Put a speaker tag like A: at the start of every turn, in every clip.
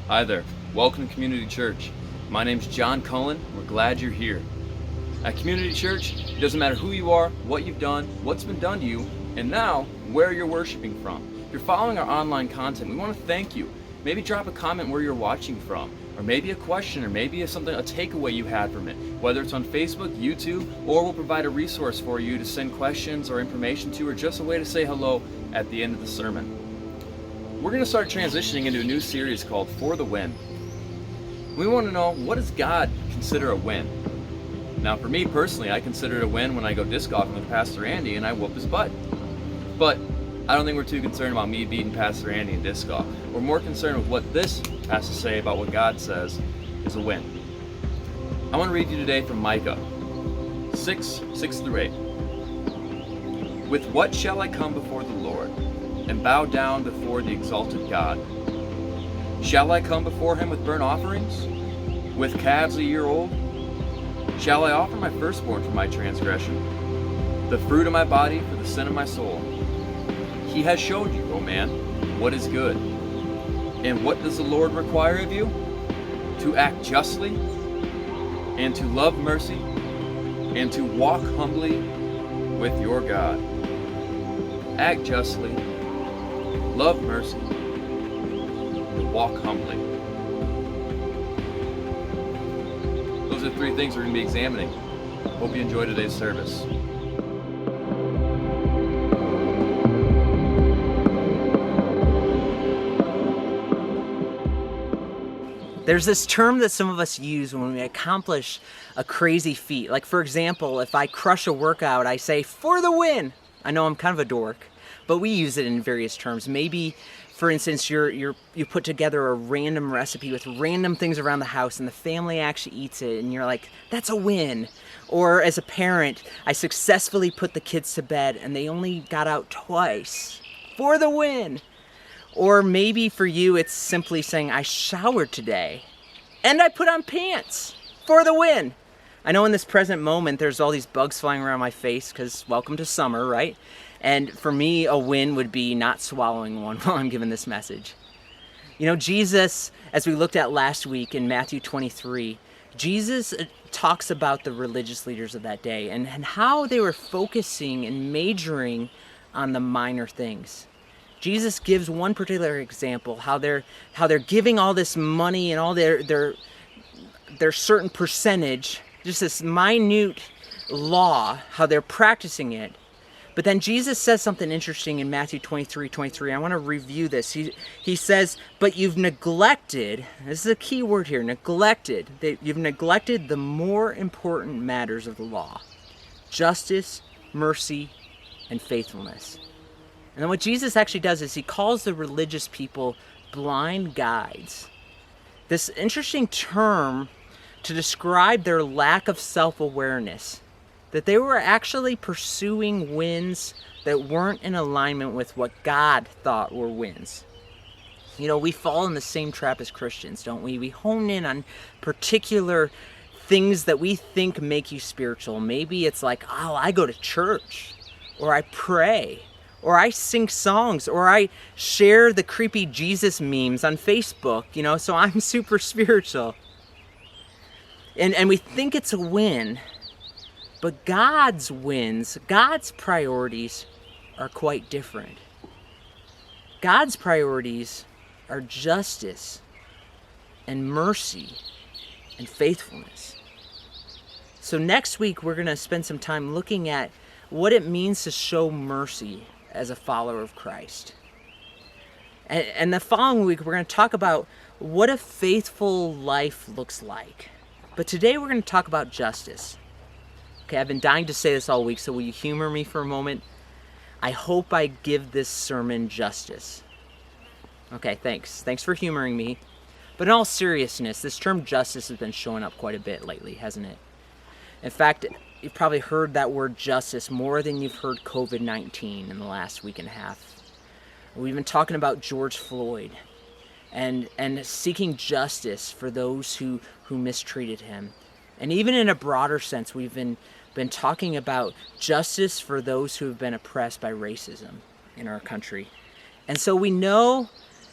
A: Hi there. Welcome to Community Church. My name's John Cullen. We're glad you're here. At Community Church, it doesn't matter who you are, what you've done, what's been done to you, and now where you're worshiping from. If you're following our online content, we want to thank you. Maybe drop a comment where you're watching from, or maybe a question, or maybe a takeaway you had from it, whether it's on Facebook, YouTube, or we'll provide a resource for you to send questions or information to, or just a way to say hello at the end of the sermon. We're going to start transitioning into a new series called For the Win. We want to know, what does God consider a win? Now, for me personally, I consider it a win when I go disc golfing with Pastor Andy and I whoop his butt. But I don't think we're too concerned about me beating Pastor Andy in disc golf. We're more concerned with what this has to say about what God says is a win. I want to read you today from Micah 6:6-8. With what shall I come before the Lord and bow down before the exalted God? Shall I come before him with burnt offerings, with calves a year old? Shall I offer my firstborn for my transgression, the fruit of my body for the sin of my soul? He has showed you, O man, what is good. And what does the Lord require of you? To act justly, and to love mercy, and to walk humbly with your God. Act justly, love mercy, and walk humbly. Those are three things we're going to be examining. Hope you enjoy today's service.
B: There's this term that some of us use when we accomplish a crazy feat. Like, for example, if I crush a workout, I say, for the win. I know I'm kind of a dork, but we use it in various terms. Maybe, for instance, you put together a random recipe with random things around the house and the family actually eats it and you're like, that's a win. Or as a parent, I successfully put the kids to bed and they only got out twice. For the win. Or maybe for you, it's simply saying, I showered today and I put on pants. For the win. I know in this present moment, there's all these bugs flying around my face because welcome to summer, right? And for me, a win would be not swallowing one while I'm giving this message. You know, Jesus, as we looked at last week in Matthew 23, Jesus talks about the religious leaders of that day and how they were focusing and majoring on the minor things. Jesus gives one particular example, how they're giving all this money and all their certain percentage, just this minute law, how they're practicing it. But then Jesus says something interesting in Matthew 23:23. I want to review this. He says, but you've neglected, this is a key word here, neglected. You've neglected the more important matters of the law. Justice, mercy, and faithfulness. And then what Jesus actually does is he calls the religious people blind guides. This interesting term to describe their lack of self-awareness, that they were actually pursuing wins that weren't in alignment with what God thought were wins. You know, we fall in the same trap as Christians, don't we? We hone in on particular things that we think make you spiritual. Maybe it's like, oh, I go to church, or I pray, or I sing songs, or I share the creepy Jesus memes on Facebook, you know, so I'm super spiritual. And we think it's a win, but God's wins, God's priorities are quite different. God's priorities are justice and mercy and faithfulness. So next week, we're going to spend some time looking at what it means to show mercy as a follower of Christ. And the following week, we're going to talk about what a faithful life looks like. But today we're going to talk about justice. Okay, I've been dying to say this all week, so will you humor me for a moment? I hope I give this sermon justice. Okay, thanks. Thanks for humoring me. But in all seriousness, this term justice has been showing up quite a bit lately, hasn't it? In fact, you've probably heard that word justice more than you've heard COVID-19 in the last week and a half. We've been talking about George Floyd and seeking justice for those who mistreated him. And even in a broader sense, we've been talking about justice for those who have been oppressed by racism in our country. And so we know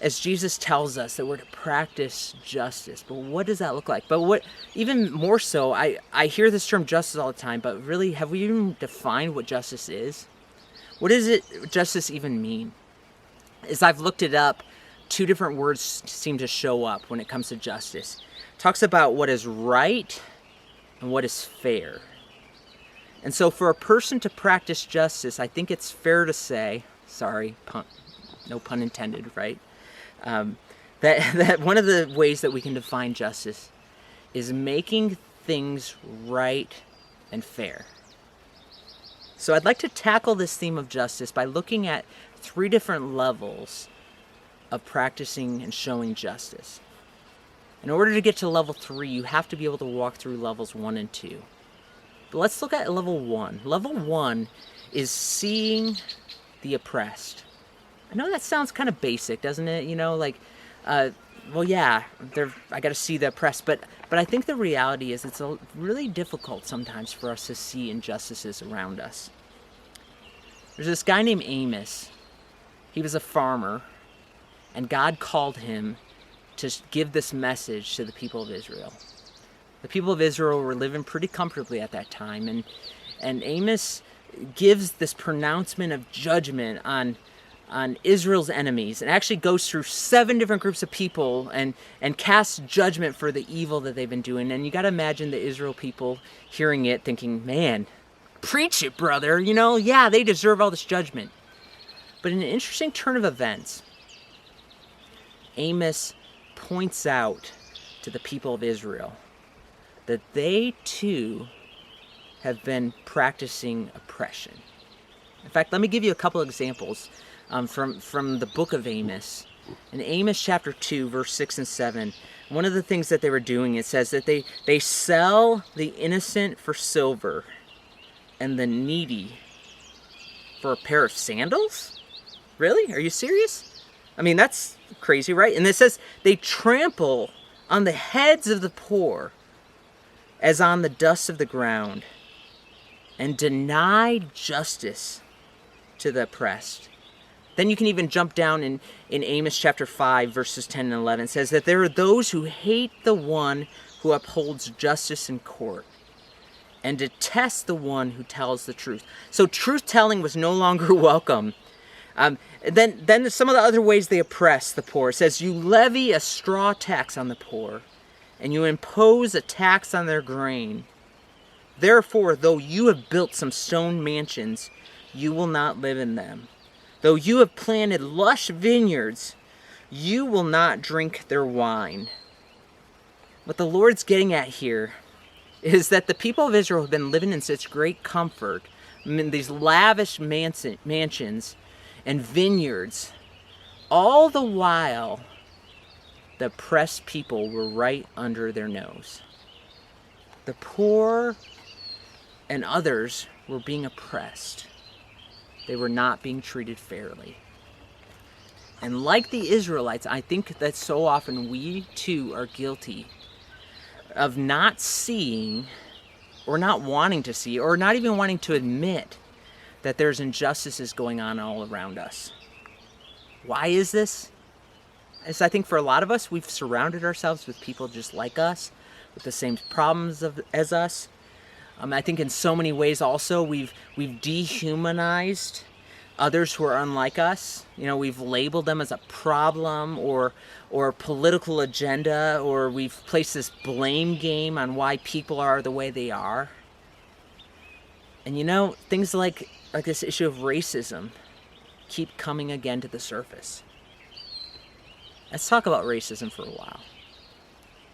B: as Jesus tells us that we're to practice justice. But what does that look like? But what, even more so, I hear this term justice all the time, but really, have we even defined what justice is? What does justice even mean? As I've looked it up, two different words seem to show up when it comes to justice. It talks about what is right and what is fair. And so for a person to practice justice, I think it's fair to say, sorry, no pun intended, right? That one of the ways that we can define justice is making things right and fair. So I'd like to tackle this theme of justice by looking at 3 different levels of practicing and showing justice. In order to get to level 3, you have to be able to walk through levels 1 and 2. But let's look at level 1. Level 1 is seeing the oppressed. I know that sounds kind of basic, doesn't it? You know, like, well, yeah, I got to see the oppressed. But I think the reality is it's really difficult sometimes for us to see injustices around us. There's this guy named Amos. He was a farmer, and God called him to give this message to the people of Israel. The people of Israel were living pretty comfortably at that time, and Amos gives this pronouncement of judgment on Israel's enemies, and actually goes through 7 different groups of people and casts judgment for the evil that they've been doing. And you got to imagine the Israel people hearing it, thinking, man, preach it, brother. You know, yeah, they deserve all this judgment. But in an interesting turn of events, Amos points out to the people of Israel that they too have been practicing oppression. In fact, let me give you a couple examples from the book of Amos. In Amos chapter 2, verse 6 and 7, one of the things that they were doing, it says that they sell the innocent for silver and the needy for a pair of sandals? Really? Are you serious? I mean, that's crazy, right? And it says they trample on the heads of the poor as on the dust of the ground, and deny justice to the oppressed. Then you can even jump down in Amos chapter 5, verses 10 and 11. It says that there are those who hate the one who upholds justice in court and detest the one who tells the truth. So truth-telling was no longer welcome. Then some of the other ways they oppress the poor. It says, you levy a straw tax on the poor, and you impose a tax on their grain. Therefore, though you have built some stone mansions, you will not live in them. Though you have planted lush vineyards, you will not drink their wine. What the Lord's getting at here is that the people of Israel have been living in such great comfort, in these lavish mansions and vineyards, all the while the oppressed people were right under their nose. The poor and others were being oppressed. They were not being treated fairly. And like the Israelites, I think that so often we too are guilty of not seeing, or not wanting to see, or not even wanting to admit that there's injustices going on all around us. Why is this? As I think for a lot of us, we've surrounded ourselves with people just like us, with the same problems as us. I think in so many ways also we've dehumanized others who are unlike us. You know, we've labeled them as a problem or political agenda, or we've placed this blame game on why people are the way they are. And you know, things like this issue of racism keep coming again to the surface. Let's talk about racism for a while.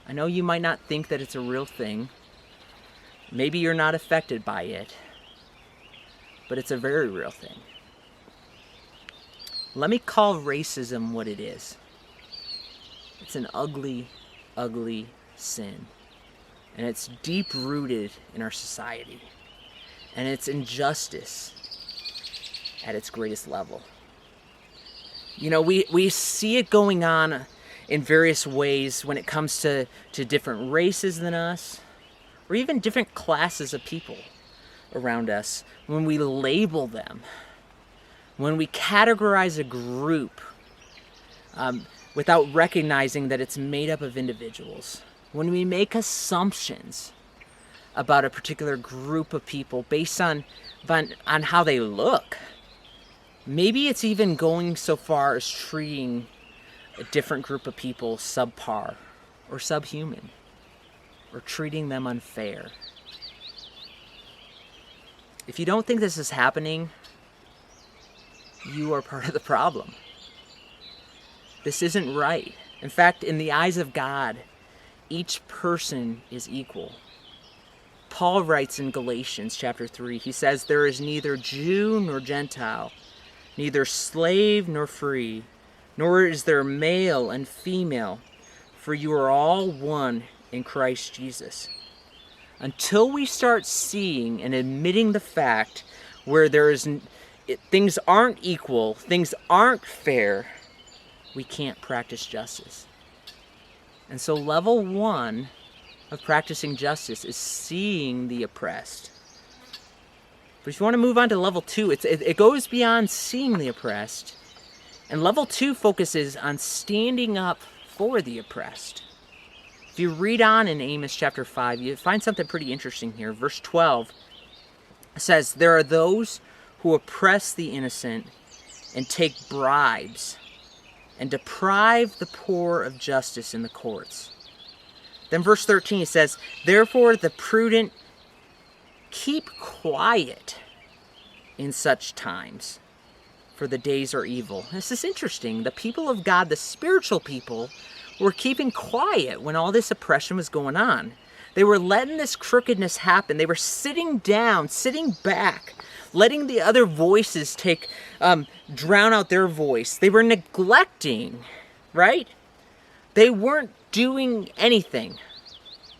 B: I know you might not think that it's a real thing. Maybe you're not affected by it, but it's a very real thing. Let me call racism what it is. It's an ugly, ugly sin. And it's deep-rooted in our society. And it's injustice at its greatest level. You know, we see it going on in various ways when it comes to different races than us, or even different classes of people around us. When we label them, when we categorize a group without recognizing that it's made up of individuals. When we make assumptions about a particular group of people based on how they look, maybe it's even going so far as treating a different group of people subpar or subhuman, or treating them unfair. If you don't think this is happening, you are part of the problem. This isn't right. In fact, in the eyes of God, each person is equal. Paul writes in Galatians chapter 3, he says, "There is neither Jew nor Gentile, neither slave nor free, nor is there male and female, for you are all one in Christ Jesus." Until we start seeing and admitting the fact where things aren't equal, things aren't fair, we can't practice justice. And so level 1 of practicing justice is seeing the oppressed. But if you want to move on to level 2, it goes beyond seeing the oppressed. And level 2 focuses on standing up for the oppressed. If you read on in Amos chapter 5, you find something pretty interesting here. Verse 12 says, "There are those who oppress the innocent and take bribes and deprive the poor of justice in the courts." Then verse 13 says, "Therefore the prudent keep quiet in such times, for the days are evil." This is interesting. The people of God, the spiritual people, were keeping quiet when all this oppression was going on. They were letting this crookedness happen. They were sitting down, sitting back, letting the other voices drown out their voice. They were neglecting, right? They weren't doing anything.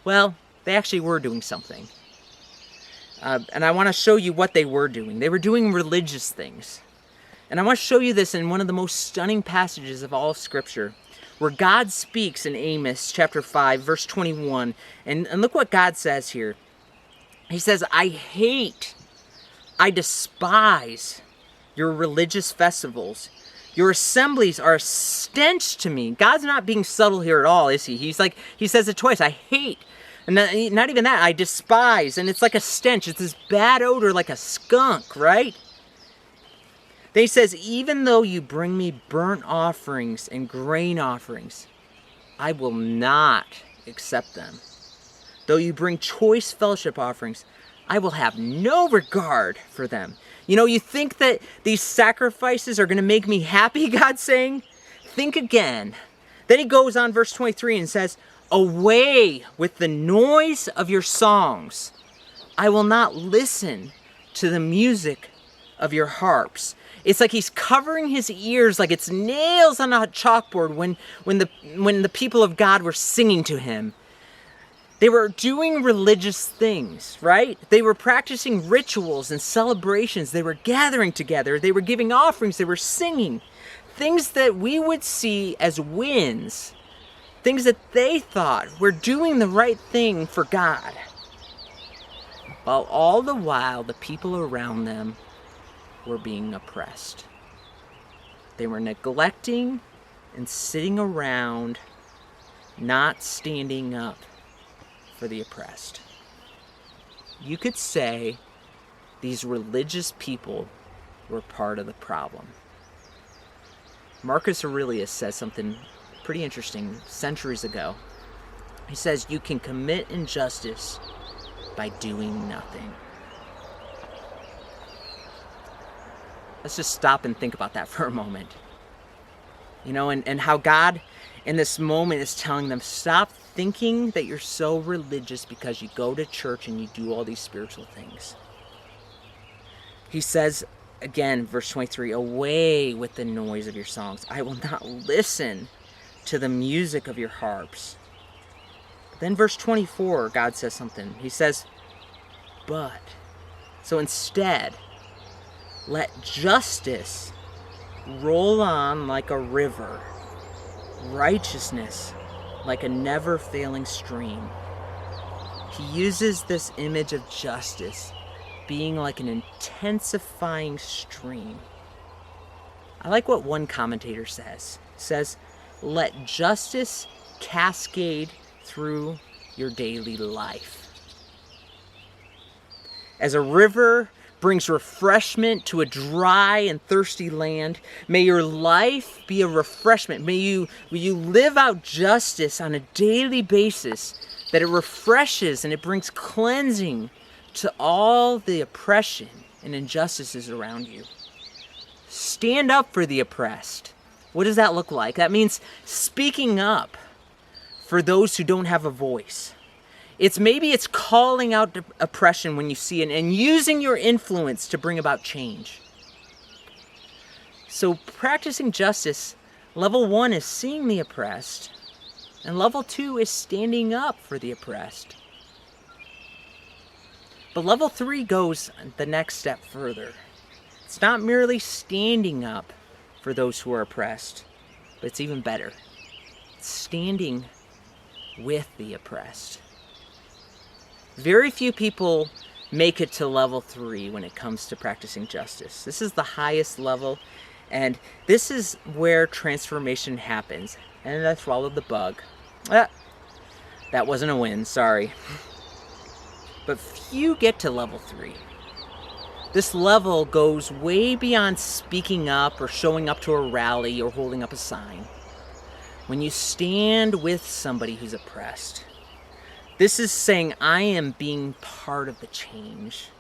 B: Well, they actually were doing something. And I want to show you what they were doing. They were doing religious things. And I want to show you this in one of the most stunning passages of all of Scripture, where God speaks in Amos chapter 5, verse 21. And look what God says here. He says, I despise your religious festivals. Your assemblies are a stench to me. God's not being subtle here at all, is he? He says it twice. I hate. And not even that, I despise. And it's like a stench. It's this bad odor like a skunk, right? Then he says, even though you bring me burnt offerings and grain offerings, I will not accept them. Though you bring choice fellowship offerings, I will have no regard for them. You know, you think that these sacrifices are going to make me happy, God's saying? Think again. Then he goes on, verse 23, and says, away with the noise of your songs. I will not listen to the music of your harps. It's like he's covering his ears like it's nails on a chalkboard when the people of God were singing to him. They were doing religious things, right? They were practicing rituals and celebrations. They were gathering together. They were giving offerings. They were singing. Things that we would see as wins. Things that they thought were doing the right thing for God. While all the while, the people around them were being oppressed. They were neglecting and sitting around, not standing up for the oppressed. You could say these religious people were part of the problem. Marcus Aurelius says something pretty interesting centuries ago. He says, you can commit injustice by doing nothing. Let's just stop and think about that for a moment. You know, and how God in this moment is telling them, stop thinking that you're so religious because you go to church and you do all these spiritual things. He says, again, verse 23, away with the noise of your songs. I will not listen to the music of your harps. But then verse 24, God says something. He says, but, so instead, let justice roll on like a river, righteousness like a never-failing stream. He uses this image of justice being like an intensifying stream. I like what one commentator says. He says, let justice cascade through your daily life. As a river brings refreshment to a dry and thirsty land, may your life be a refreshment. May you live out justice on a daily basis, that it refreshes and it brings cleansing to all the oppression and injustices around you. Stand up for the oppressed. What does that look like? That means speaking up for those who don't have a voice. Maybe it's calling out oppression when you see it and using your influence to bring about change. So practicing justice, level 1 is seeing the oppressed, and level 2 is standing up for the oppressed. But level 3 goes the next step further. It's not merely standing up for those who are oppressed, but it's even better. It's standing with the oppressed. Very few people make it to level 3 when it comes to practicing justice. This is the highest level, and this is where transformation happens. And I swallowed the bug. That wasn't a win, sorry. But few get to level 3. This level goes way beyond speaking up or showing up to a rally or holding up a sign. When you stand with somebody who's oppressed, this is saying, I am being part of the change,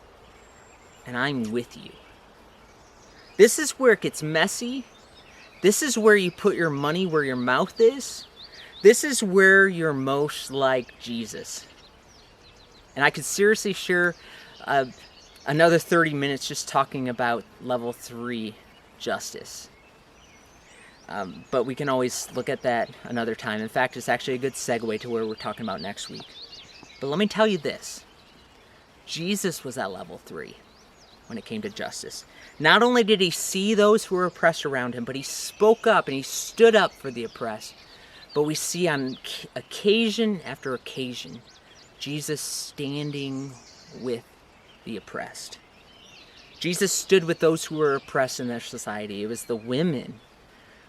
B: and I'm with you. This is where it gets messy. This is where you put your money where your mouth is. This is where you're most like Jesus. And I could seriously share another 30 minutes just talking about level 3 justice. But we can always look at that another time. In fact, it's actually a good segue to where we're talking about next week. But let me tell you this. Jesus was at level 3 when it came to justice. Not only did he see those who were oppressed around him, but he spoke up and he stood up for the oppressed. But we see on occasion after occasion, Jesus standing with the oppressed. Jesus stood with those who were oppressed in their society. It was the women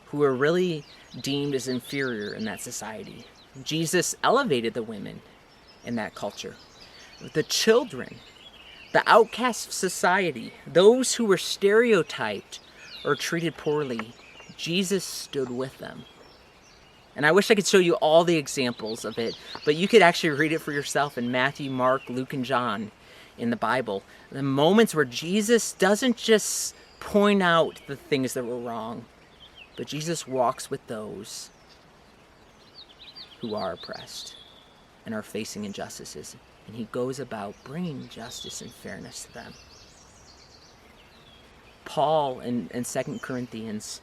B: who were really deemed as inferior in that society. Jesus elevated the women in that culture. The children, the outcasts of society, those who were stereotyped or treated poorly, Jesus stood with them. And I wish I could show you all the examples of it, but you could actually read it for yourself in Matthew, Mark, Luke, and John in the Bible. The moments where Jesus doesn't just point out the things that were wrong, but Jesus walks with those who are oppressed and are facing injustices. And he goes about bringing justice and fairness to them. Paul in 2 Corinthians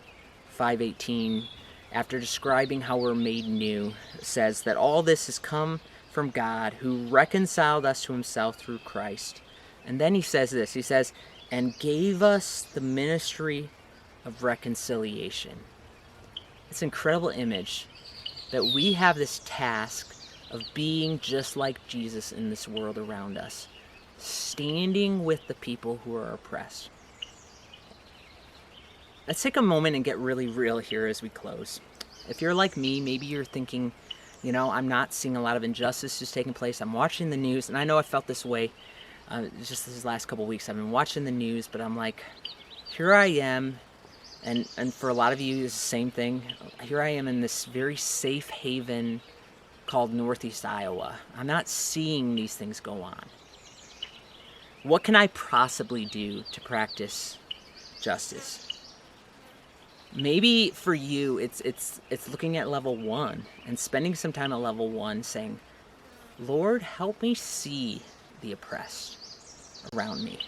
B: 5:18, after describing how we're made new, says that all this has come from God, who reconciled us to himself through Christ. And then he says this, he says, and gave us the ministry of reconciliation. It's an incredible image that we have this task of being just like Jesus in this world around us, standing with the people who are oppressed. Let's take a moment and get really real here as we close. If you're like me, maybe you're thinking, I'm not seeing a lot of injustices taking place. I'm watching the news, and I know I felt this way just these last couple weeks. I've been watching the news, but I'm like, here I am, and for a lot of you, it's the same thing. Here I am in this very safe haven called Northeast Iowa. I'm not seeing these things go on. What can I possibly do to practice justice? Maybe for you, it's looking at level 1 and spending some time at level 1 saying, Lord, help me see the oppressed around me.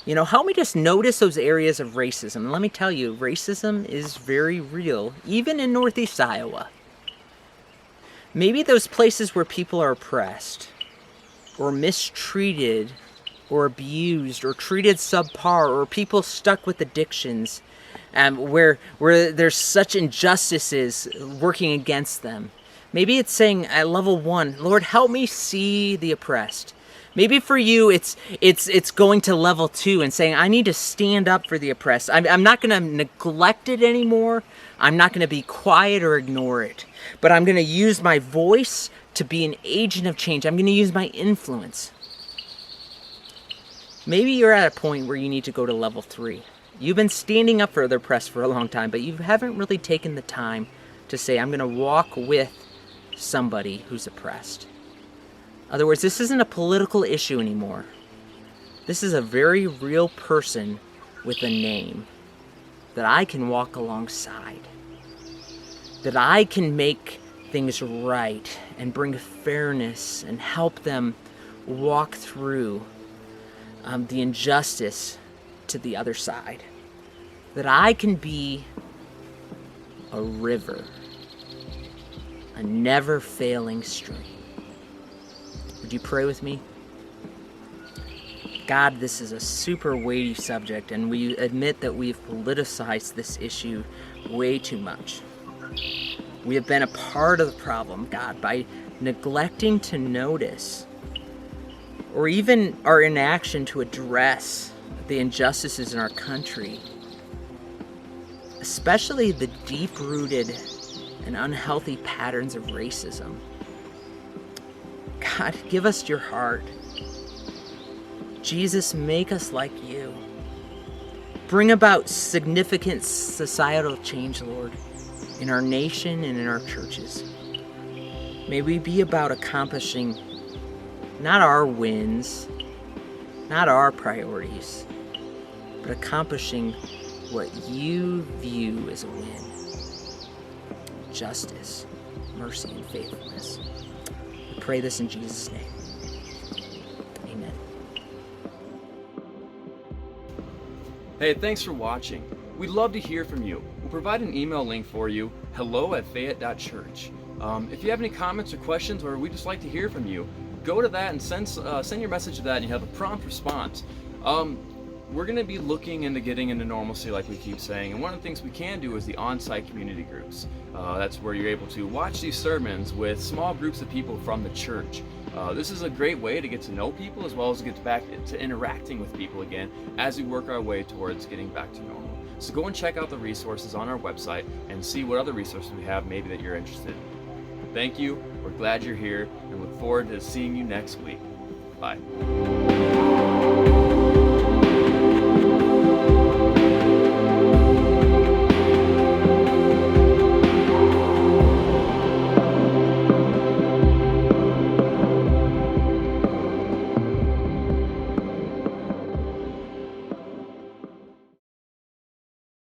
B: Help me just notice those areas of racism. And let me tell you, racism is very real, even in Northeast Iowa. Maybe those places where people are oppressed or mistreated or abused or treated subpar, or people stuck with addictions, where there's such injustices working against them. Maybe it's saying at level 1, Lord, help me see the oppressed. Maybe for you, it's going to level 2 and saying, I need to stand up for the oppressed. I'm not going to neglect it anymore. I'm not going to be quiet or ignore it. But I'm going to use my voice to be an agent of change. I'm going to use my influence. Maybe you're at a point where you need to go to level 3. You've been standing up for the oppressed for a long time, but you haven't really taken the time to say, I'm going to walk with somebody who's oppressed. In other words, this isn't a political issue anymore. This is a very real person with a name that I can walk alongside, that I can make things right and bring fairness and help them walk through the injustice to the other side, that I can be a river, a never-failing stream. Would you pray with me? God, this is a super weighty subject, and we admit that we've politicized this issue way too much. We have been a part of the problem, God, by neglecting to notice, or even our inaction to address the injustices in our country, especially the deep-rooted and unhealthy patterns of racism. God, give us your heart. Jesus, make us like you. Bring about significant societal change, Lord, in our nation and in our churches. May we be about accomplishing not our wins, not our priorities, but accomplishing what you view as a win. Justice, mercy, and faithfulness. We pray this in Jesus' name. Amen.
A: Hey, thanks for watching. We'd love to hear from you. We'll provide an email link for you, hello@fayette.church. If you have any comments or questions, or we'd just like to hear from you, go to that and send your message to that, and you have a prompt response. We're going to be looking into getting into normalcy, like we keep saying, and one of the things we can do is the on-site community groups. That's where you're able to watch these sermons with small groups of people from the church. This is a great way to get to know people, as well as get back to interacting with people again as we work our way towards getting back to normal. So go and check out the resources on our website and see what other resources we have maybe that you're interested in. Thank you, we're glad you're here, and look forward to seeing you next week. Bye.